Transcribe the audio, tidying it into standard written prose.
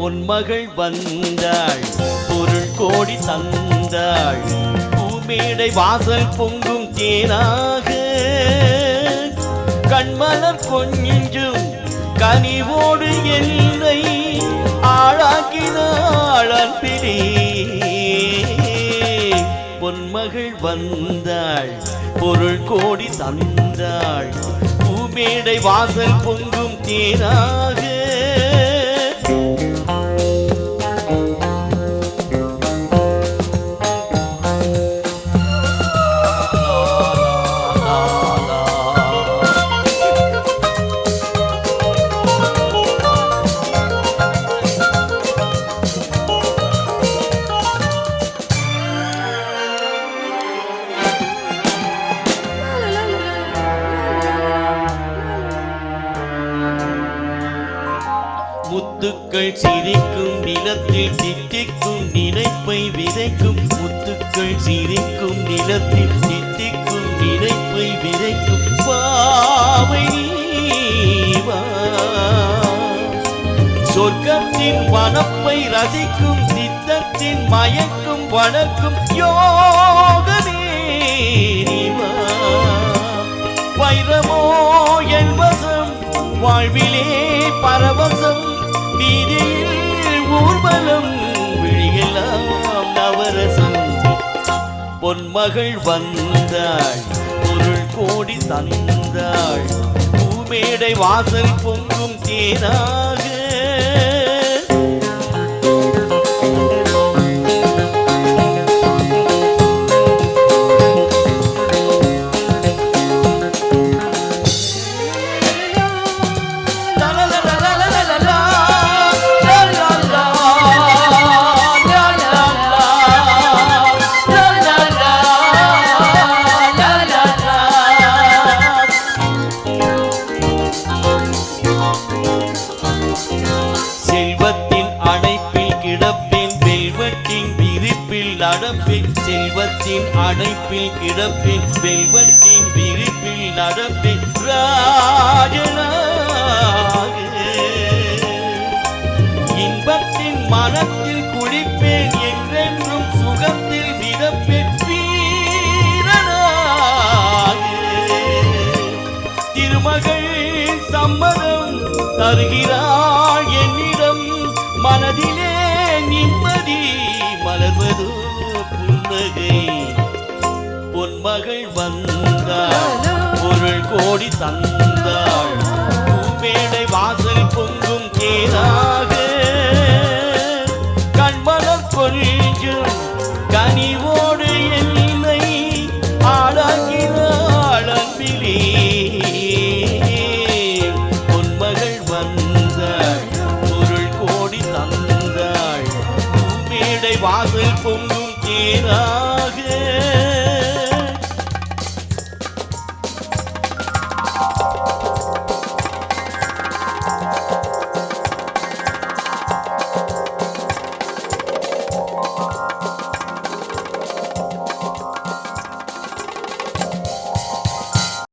பொன்மகள் வந்தாள், பொருள் கோடி தந்தாள், பூமேடை வாசல் பொங்கும் தேனாக கண்மலர் கொஞ்சும் கனிவோடு என்னை ஆளாக்கினாள் அன்பிலே. பொன்மகள் வந்தாள், பொருள் கோடி தந்தாள், பூமேடை வாசல் பொங்கும் தேனாக முத்துக்கள் சிரிக்கும் நிலத்தில் தித்திக்கும் நினைப்பை விதைக்கும். முத்துக்கள் சிரிக்கும் நிலத்தில் தித்திக்கும் நினைப்பை விதைக்கும். பாவை வா, சொர்க்கத்தின் வனப்பை ரசிக்கும், சித்தத்தின் மயக்கும் வளர்க்கும் யோகமே வா. வைரமோ என் வசம், வாழ்விலே பரவசம், வீதியில் ஊர்வலம், விழியெல்லாம் நவரசம். பொன்மகள் வந்தாள், பொருள் கோடி தந்தாள், பூமேடை வாசல் பொங்கும் தேனாக நடப்பேன். செல்வத்தின் அடைப்பில் கிடப்பேன், வெல்வத்தின் விரிப்பில் நடப்பேன் ராஜனாக. இன்பத்தின் மனத்தில் குளிப்பேன், என்றென்றும் சுகத்தில் மிதப்பேன் வீரனாக. திருமகள் சம்மதம் தருகிறாள் என்னிடம், மனதிலே நிம்மதி மலர்வதோ புன்னகை. பொன்மகள் வந்தாள், பொருள் கோடி தந்தாள், பூமேடை வாசல் பொங்கும் தேனாக கண்மலர் கொஞ்சும் கனிவோடு என்னை ஆளாக்கினாள் அன்பிலே. பொன்மகள் வந்தாள், பொருள் கோடி தந்தாள், பூமேடை வாசல் பொங்கும் தேனாக